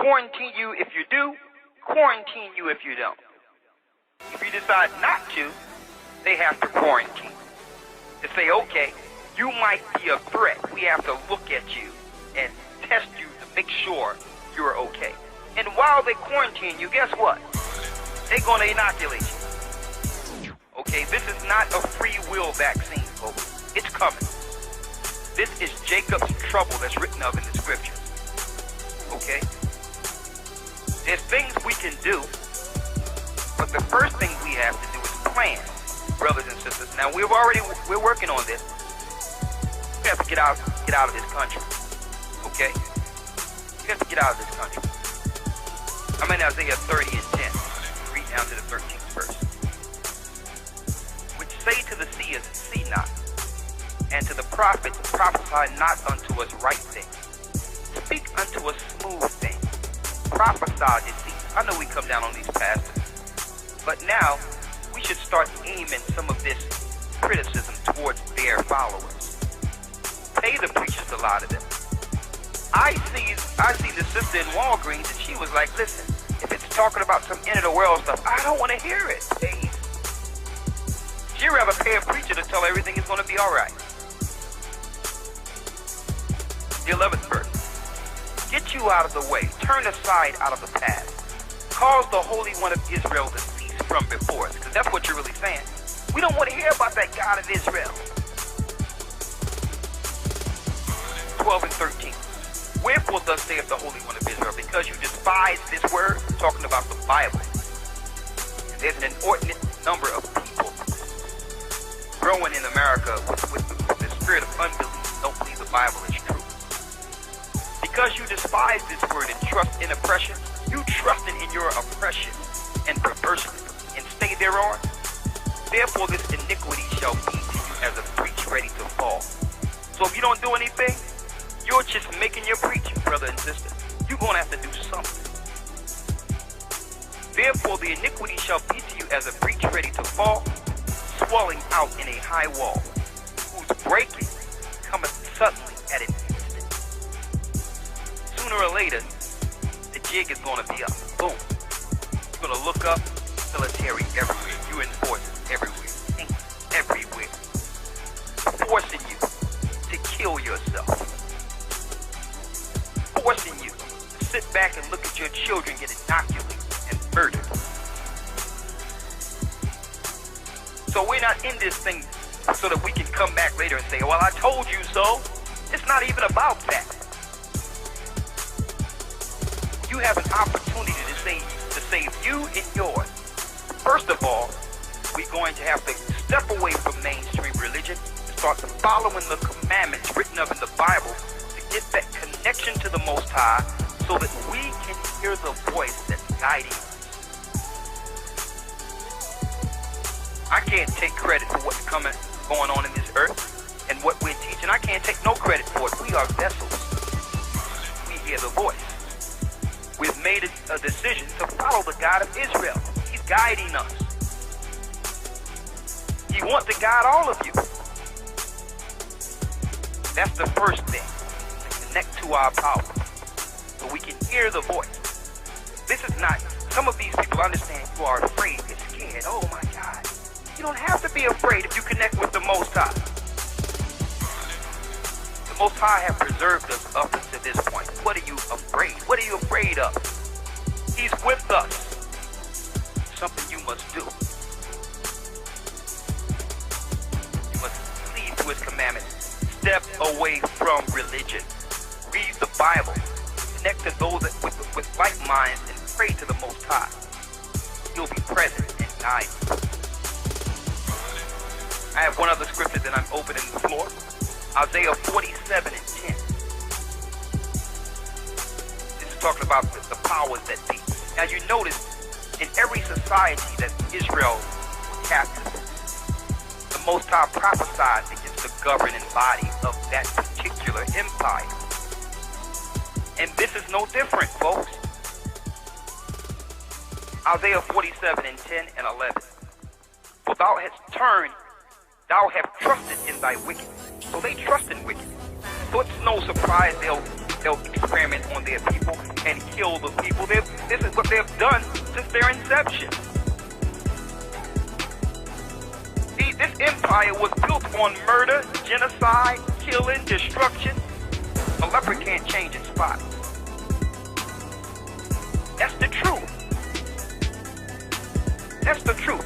quarantine you if you do, quarantine you if you don't. If you decide not to, they have to quarantine. To say, okay, you might be a threat. We have to look at you and test you to make sure you're okay. And while they quarantine you, guess what? They're going to inoculate you. Okay, this is not a free will vaccine, folks. It's coming. This is Jacob's trouble that's written of in the scriptures. Okay? There's things we can do, but the first thing we have to do is plan, brothers and sisters. Now we're working on this. We have to get out of this country. Okay? We have to get out of this country. I'm in Isaiah 30 and 10. Read down to the 13th verse. Which say to the seers, see not, and to the prophets, prophesy not unto us right things. Speak unto us smooth things. Prophesy deceit. I know we come down on these pastors, but now we should start aiming some of this criticism towards their followers. Pay the preachers a lot of them. I see the sister in Walgreens, and she was like, listen, if it's talking about some end of the world stuff, I don't want to hear it. Hey. She'd rather pay a preacher to tell her everything is going to be all right. The 11th verse. Get you out of the way. Turn aside out of the path. Cause the Holy One of Israel to cease from before us. Because that's what you're really saying. We don't want to hear about that God of Israel. 12 and 13. Wherefore thus saith the Holy One of Israel, because you despise this word, talking about the Bible. And there's an inordinate number of people growing in America with the spirit of unbelief, don't believe the Bible is true. Because you despise this word and trust in oppression, you trusting in your oppression and perversity and stay thereon. Therefore this iniquity shall be to you as a breach ready to fall. So if you don't do anything, you're just making your preaching, brother and sister. You're going to have to do something. Therefore, the iniquity shall be to you as a breach ready to fall, swelling out in a high wall, whose breaking cometh suddenly at an instant. Sooner or later, the jig is going to be up. Boom. You're going to look up, military everywhere, UN forces everywhere, tanks everywhere, forcing you to kill yourself. Forcing you to sit back and look at your children get inoculated and murdered. So we're not in this thing so that we can come back later and say, well, I told you so. It's not even about that. You have an opportunity to save you and yours. First of all, we're going to have to step away from mainstream religion and start following the commandments written up in the Bible, get that connection to the Most High so that we can hear the voice that's guiding us. I can't take credit for what's going on in this earth and what we're teaching. I can't take no credit for it. We are vessels. We hear the voice. We've made a decision to follow the God of Israel. He's guiding us. He wants to guide all of you. That's the first thing. Connect to our power so we can hear the voice. This is not, some of these people understand you are afraid, they're scared. Oh my God. You don't have to be afraid if you connect with the Most High. The Most High have preserved us up until this point. What are you afraid? What are you afraid of? He's with us. Something you must do. You must cleave to His commandments. Step away from religion. Read the Bible, connect to those with like minds, and pray to the Most High. He'll be present and guide you. I have one other scripture that I'm opening the floor. Isaiah 47 and 10. This is talking about the powers that be. Now you notice, in every society that Israel was captive, the Most High prophesied against the governing body of that particular empire. And this is no different, folks. Isaiah 47 and 10 and 11. For thou hast turned, thou hast trusted in thy wickedness. So they trust in wickedness. So it's no surprise they'll they'll experiment on their people and kill the people. This is what they've done since their inception. This empire was built on murder, genocide, killing, destruction. A leopard can't change its spot. That's the truth. That's the truth.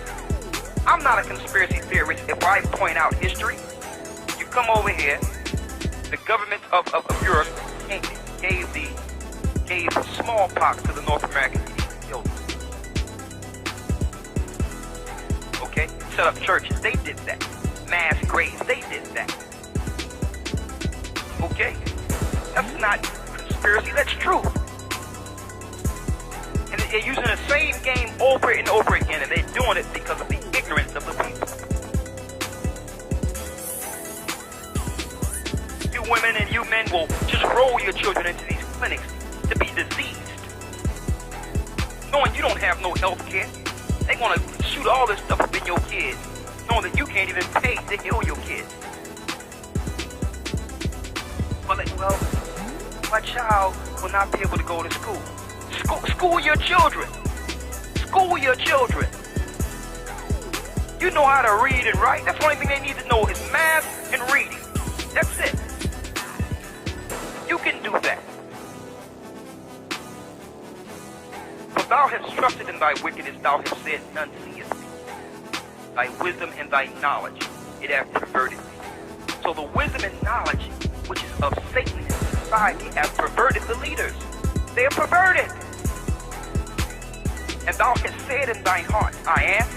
I'm not a conspiracy theorist if I point out history. You come over here, the government of Europe gave smallpox to the North American people. Okay? Set up churches, they did that. Mass graves, they did that. Okay? That's not conspiracy, that's truth. And they're using the same game over and over again, and they're doing it because of the ignorance of the people. You women and you men will just roll your children into these clinics to be diseased, knowing you don't have no health care. They're going to shoot all this stuff up in your kids, knowing that you can't even pay to heal your kids. Well, my child will not be able to go to school. School your children. School your children. You know how to read and write. That's the only thing they need to know is math and reading. That's it. You can do that. For thou hast trusted in thy wickedness, thou hast said, none seeth thee. Thy wisdom and thy knowledge, it hath perverted thee. So the wisdom and knowledge, which is of Satan and society, have perverted the leaders. They are perverted. And thou hast said in thine heart, I am,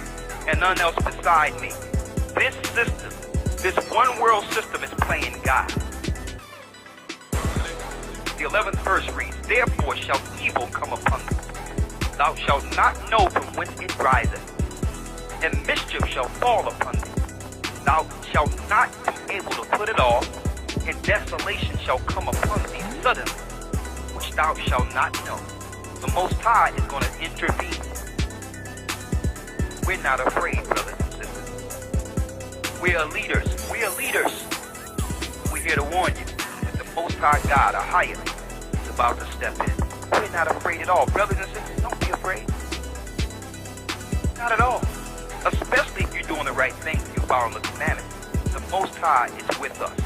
and none else beside me. This system, this one world system is playing God. The 11th verse reads, therefore shall evil come upon thee. Thou shalt not know from whence it riseth, and mischief shall fall upon thee. Thou shalt not be able to put it off, and desolation shall come upon thee suddenly, which thou shalt not know. The Most High is going to intervene. We're not afraid, brothers and sisters. We are leaders. We are leaders. We're here to warn you that the Most High God, a higher, is about to step in. We're not afraid at all. Brothers and sisters, don't be afraid. Not at all. Especially if you're doing the right thing, you're following the commandments. The Most High is with us.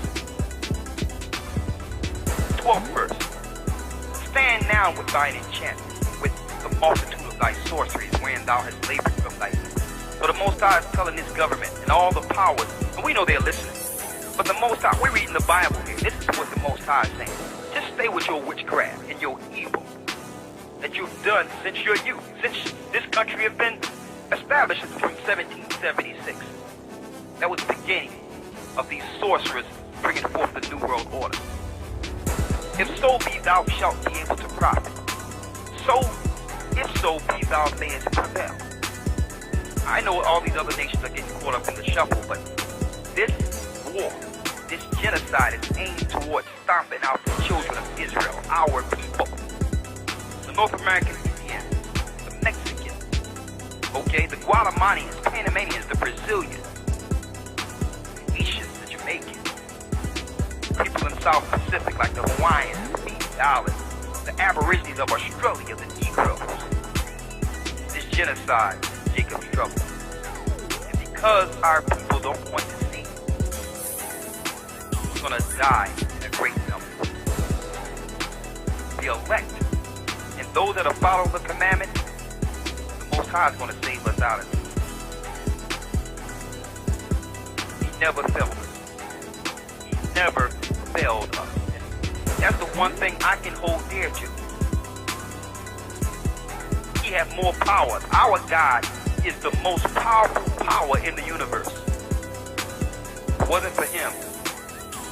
12th verse. Stand now with thine enchantment, with the multitude of thy sorceries, wherein thou hast labored from thy youth. So the Most High is telling this government and all the powers, and we know they're listening, but the Most High, we're reading the Bible here. This is what the Most High is saying. Just stay with your witchcraft and your evil that you've done since your youth, since this country has been established from 1776. That was the beginning of these sorcerers bringing forth the New World Order. If so be thou shalt be able to profit, so if so be thou mayest prevail. I know all these other nations are getting caught up in the shuffle, but this war, this genocide is aimed towards stomping out the children of Israel, our people. The North American Indians, the Mexicans, okay, the Guatemalans, Panamanians, the Brazilians, the Haitians, the Jamaicans, people in South Pacific like the Hawaiians, the Fiji Islands, the Aborigines of Australia, the Negroes. This genocide, Jacob's trouble. And because our people don't want to see, we're going to die in a great number. The elect and those that are following the commandments, the Most High is going to save us out of it. He never failed us. He never failed us. That's the one thing I can hold dear to. He has more power. Our God is the most powerful power in the universe. If it wasn't for him,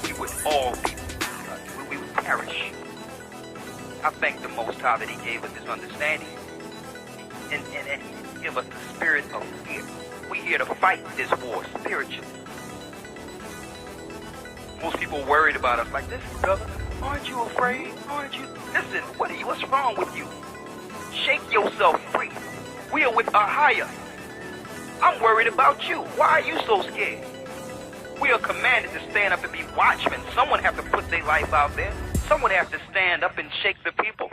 we would all be, we would perish. I thank the Most High that he gave us this understanding and he gave us the spirit of fear. We're here to fight this war spiritually. Most people worried about us like, listen, brother, aren't you afraid? Aren't you? Listen, what's wrong with you? Shake yourself free. We are with a higher. I'm worried about you. Why are you so scared? We are commanded to stand up and be watchmen. Someone have to put their life out there. Someone have to stand up and shake the people.